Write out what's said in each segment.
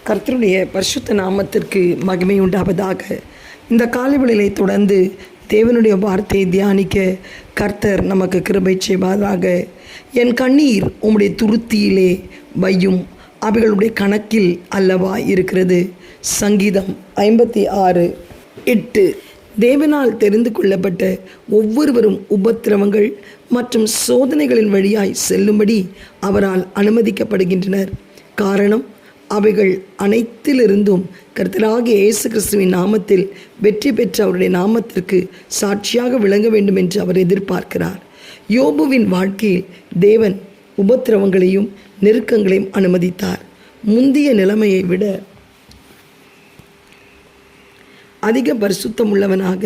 கர்த்தருடைய பரிசுத்த நாமத்திற்கு மகிமை உண்டாவதாக. இந்த காலைவெளியை தொடர்ந்து தேவனுடைய வார்த்தையை தியானிக்க கர்த்தர் நமக்கு கிருபை செய்வதாக. என் கண்ணீர் உம்முடைய துருத்தியிலே வையும், அவைகளுடைய கணக்கில் அல்லவா இருக்கிறது. சங்கீதம் 56:8. தேவனால் தெரிந்து கொள்ளப்பட்ட ஒவ்வொருவரும் உபத்திரவங்கள் மற்றும் சோதனைகளின் வழியாய் செல்லும்படி அவரால் அனுமதிக்கப்படுகின்றனர். காரணம், அவைகள் அனைத்திலிருந்தும் கர்த்தராகிய இயேசு கிறிஸ்துவின் நாமத்தில் வெற்றி பெற்ற அவருடைய நாமத்திற்கு சாட்சியாக விளங்க வேண்டும் என்று அவர் எதிர்பார்க்கிறார். யோபுவின் வாழ்க்கையில் தேவன் உபத்திரவங்களையும் நெருக்கங்களையும் அனுமதித்தார். முந்திய நிலைமையை விட அதிக பரிசுத்தம் உள்ளவனாக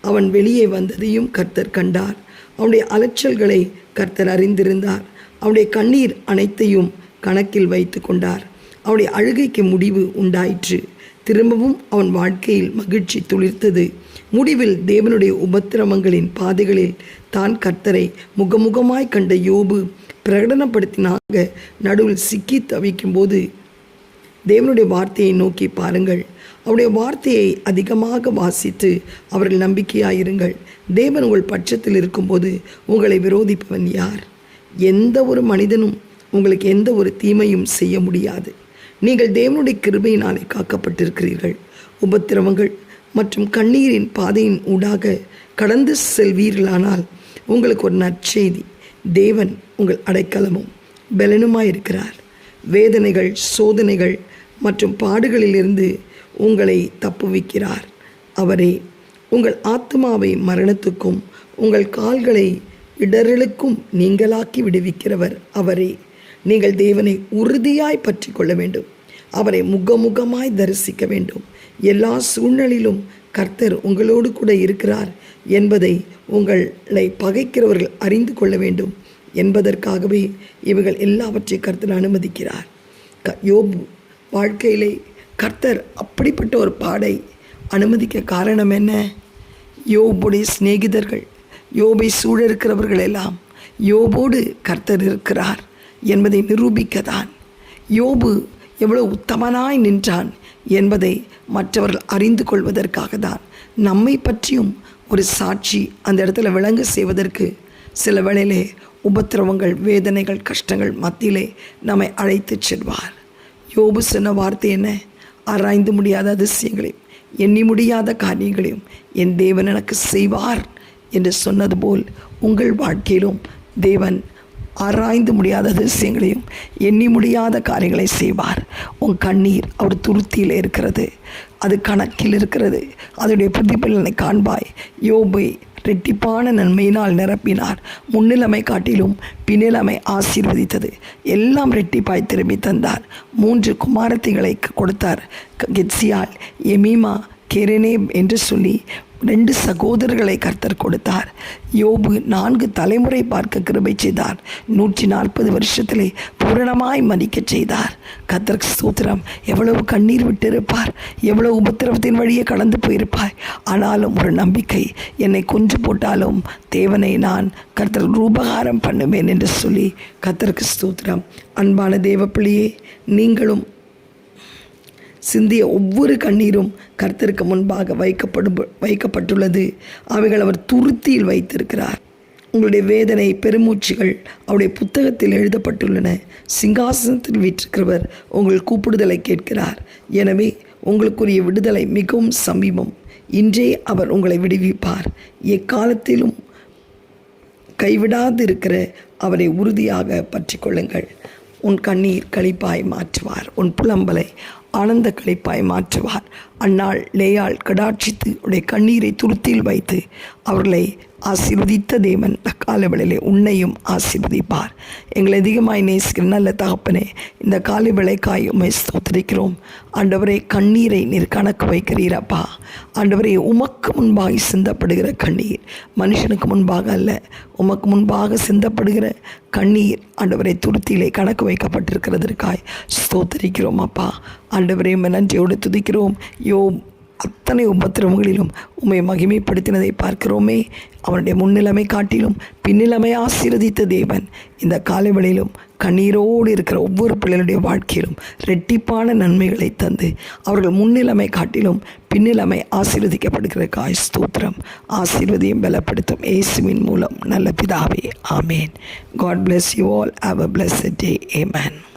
அவன் வெளியே வந்ததையும் கர்த்தர் கண்டார். அவனுடைய அலைச்சல்களை கர்த்தர் அறிந்திருந்தார். அவனுடைய கண்ணீர் அனைத்தையும் கணக்கில் வைத்து கொண்டார். அவனுடைய அழுகைக்கு முடிவு உண்டாயிற்று. திரும்பவும் அவன் வாழ்க்கையில் மகிழ்ச்சி துளிர்த்தது. முடிவில் தேவனுடைய உபத்திரவங்களின் பாதைகளில் தான் கர்த்தரை முகமுகமாய் கண்ட யோபு பிரகடனப்படுத்தினாக நடுவில் சிக்கி தவிக்கும் போது தேவனுடைய வார்த்தையை நோக்கி பாருங்கள். அவருடைய வார்த்தையை அதிகமாக வாசித்து அவர்கள் நம்பிக்கையாயிருங்கள். தேவன் உங்கள் பட்சத்தில் இருக்கும்போது உங்களை விரோதிப்பவன் யார்? எந்த ஒரு மனிதனும் உங்களுக்கு எந்த ஒரு தீமையும் செய்ய முடியாது. நீங்கள் தேவனுடைய கிருபையினாலே காக்கப்பட்டிருக்கிறீர்கள். உபத்திரவங்கள் மற்றும் கண்ணீரின் பாதையின் ஊடாக கடந்து செல்வீர்களானால் உங்களுக்கு ஒரு நற்செய்தி. தேவன் உங்கள் அடைக்கலமும் பலனுமாயிருக்கிறார். வேதனைகள், சோதனைகள் மற்றும் பாடுகளிலிருந்து உங்களை தப்புவிக்கிறார். அவரே உங்கள் ஆத்மாவை மரணத்துக்கும் உங்கள் கால்களை இடறலுக்கும் நீங்களாக்கி விடுவிக்கிறவர். அவரே நீங்கள் தேவனை உறுதியாய் பற்றி கொள்ள வேண்டும். அவரை முகமுகமாய் தரிசிக்க வேண்டும். எல்லா சூழ்நிலையிலும் கர்த்தர் உங்களோடு கூட இருக்கிறார் என்பதை உங்களை பகைக்கிறவர்கள் அறிந்து கொள்ள வேண்டும் என்பதற்காகவே இவைகள் எல்லாவற்றையும் கர்த்தர் அனுமதிக்கிறார். யோபு வாழ்க்கையிலே கர்த்தர் அப்படிப்பட்ட ஒரு பாடை அனுமதிக்க காரணம் என்ன? யோபுடைய சிநேகிதர்கள், யோபை சூழ இருக்கிறவர்கள் எல்லாம் யோபோடு கர்த்தர் இருக்கிறார் என்பதை நிரூபிக்கத்தான். யோபு எவ்வளவு உத்தமனாய் நின்றான் என்பதை மற்றவர்கள் அறிந்து கொள்வதற்காக தான். நம்மை பற்றியும் ஒரு சாட்சி அந்த இடத்துல விளங்க செய்வதற்கு சில வேளையிலே உபத்திரவங்கள், வேதனைகள், கஷ்டங்கள் மத்தியிலே நம்மை அழைத்து செல்வார். யோபு சொன்ன வார்த்தை என்ன? ஆராய்ந்து முடியாத அதிசயங்களையும் எண்ணி முடியாத காரியங்களையும் என் தேவன் எனக்கு செய்வார் என்று சொன்னது போல் உங்கள் வாழ்க்கையிலும் தேவன் ஆராய்ந்து முடியாத அதிசயங்களையும் எண்ணி முடியாத காரியங்களை செய்வார். உன் கண்ணீர் அவர் துருத்தியில் இருக்கிறது, அது கணக்கில் இருக்கிறது. அதனுடைய பிரதிபலனை காண்பாய். யோபை ரெட்டிப்பான நன்மையினால் நிரப்பினார். முன்னிலைமை காட்டிலும் பின்னிலைமை ஆசீர்வதித்தது. எல்லாம் ரெட்டிப்பாய் திரும்பி தந்தார். 3 குமாரத்திகளை கொடுத்தார். கெத்சியால், எமீமா, கெரெனேப் என்று சொல்லி 2 சகோதரர்களை கர்த்தர் கொடுத்தார். யோபு 4 தலைமுறை பார்க்க கிருபை செய்தார். 140 வருஷத்திலே பூரணமாய் மதிக்க செய்தார். கர்த்தருக்கு ஸ்தோத்திரம். எவ்வளவு கண்ணீர் விட்டிருப்பார், எவ்வளவு உபத்திரவத்தின் வழியே கடந்து போயிருப்பார். ஆனாலும் ஒரு நம்பிக்கை, என்னை கொன்று போட்டாலும் தேவனை நான் கர்த்தர் ரூபகாரம் பண்ணுவேன் என்று சொல்லி கர்த்தருக்கு ஸ்தோத்திரம். அன்பான தேவ பிள்ளையே, நீங்களும் சிந்திய ஒவ்வொரு கண்ணீரும் கர்த்தருக்கு முன்பாக வைக்கப்பட்டுள்ளது. அவைகள் அவர் துருத்தியில் வைத்திருக்கிறார். உங்களுடைய வேதனை, பெருமூச்சுகள் அவருடைய புத்தகத்தில் எழுதப்பட்டுள்ளன. சிங்காசனத்தில் வீற்றிருக்கிறவர் உங்கள் கூப்பிடுதலை கேட்கிறார். எனவே உங்களுக்குரிய விடுதலை மிகவும் சமீபம். இன்றே அவர் உங்களை விடுவிப்பார். எக்காலத்திலும் கைவிடாது இருக்கிற அவரை உறுதியாக பற்றி கொள்ளுங்கள். உன் கண்ணீர் களிப்பாய் மாற்றுவார். உன் புலம்பலை ஆனந்த களிப்பாய் மாற்றுவார். அந்நாள் லேயாள் கடாட்சித்து உடைய கண்ணீரை துருத்தியில் வைத்து அவர்களை ஆசீர்வதித்த தேவன் காலவேளையிலே உன்னையும் ஆசீர்வதிப்பார். எங்களை அதிகமாய் நேசிக்கிற நல்ல தகப்பனே, இந்த காலை வேளைக்காய் உம்மை ஸ்தோத்திரிக்கிறோம். ஆண்டவரே, கண்ணீரை நீர் கணக்கு வைக்கிறீரப்பா. ஆண்டவரே, உமக்கு முன்பாக சிந்தப்படுகிற கண்ணீர் மனுஷனுக்கு முன்பாக அல்ல, உமக்கு முன்பாக சிந்தப்படுகிற கண்ணீர் ஆண்டவரை துருத்தியிலே கணக்கு வைக்கப்பட்டிருக்கிறதற்காய் ஸ்தோத்திரிக்கிறோம் அப்பா. ஆண்டவரே, நன்றியோடு துதிக்கிறோம். அத்தனை உபத்திரவங்களிலும் உம்மை மகிமைப்படுத்தினதை பார்க்கிறோமே. அவனுடைய முன்னிலைமை காட்டிலும் பின்னிலைமை ஆசீர்வதித்த தேவன் இந்த காலைவெளியிலும் கண்ணீரோடு இருக்கிற ஒவ்வொரு பிள்ளைகளுடைய வாழ்க்கையிலும் ரெட்டிப்பான நன்மைகளை தந்து அவர்கள் முன்னிலைமை காட்டிலும் பின்னிலைமை ஆசீர்வதிக்கப்படுகிற காய் ஸ்தோத்திரம். ஆசீர்வதியும் பலப்படுத்தும் இயேசுவின் மூலம் நல்ல பிதாவே, ஆமேன். God bless you all. Have a blessed day. Amen.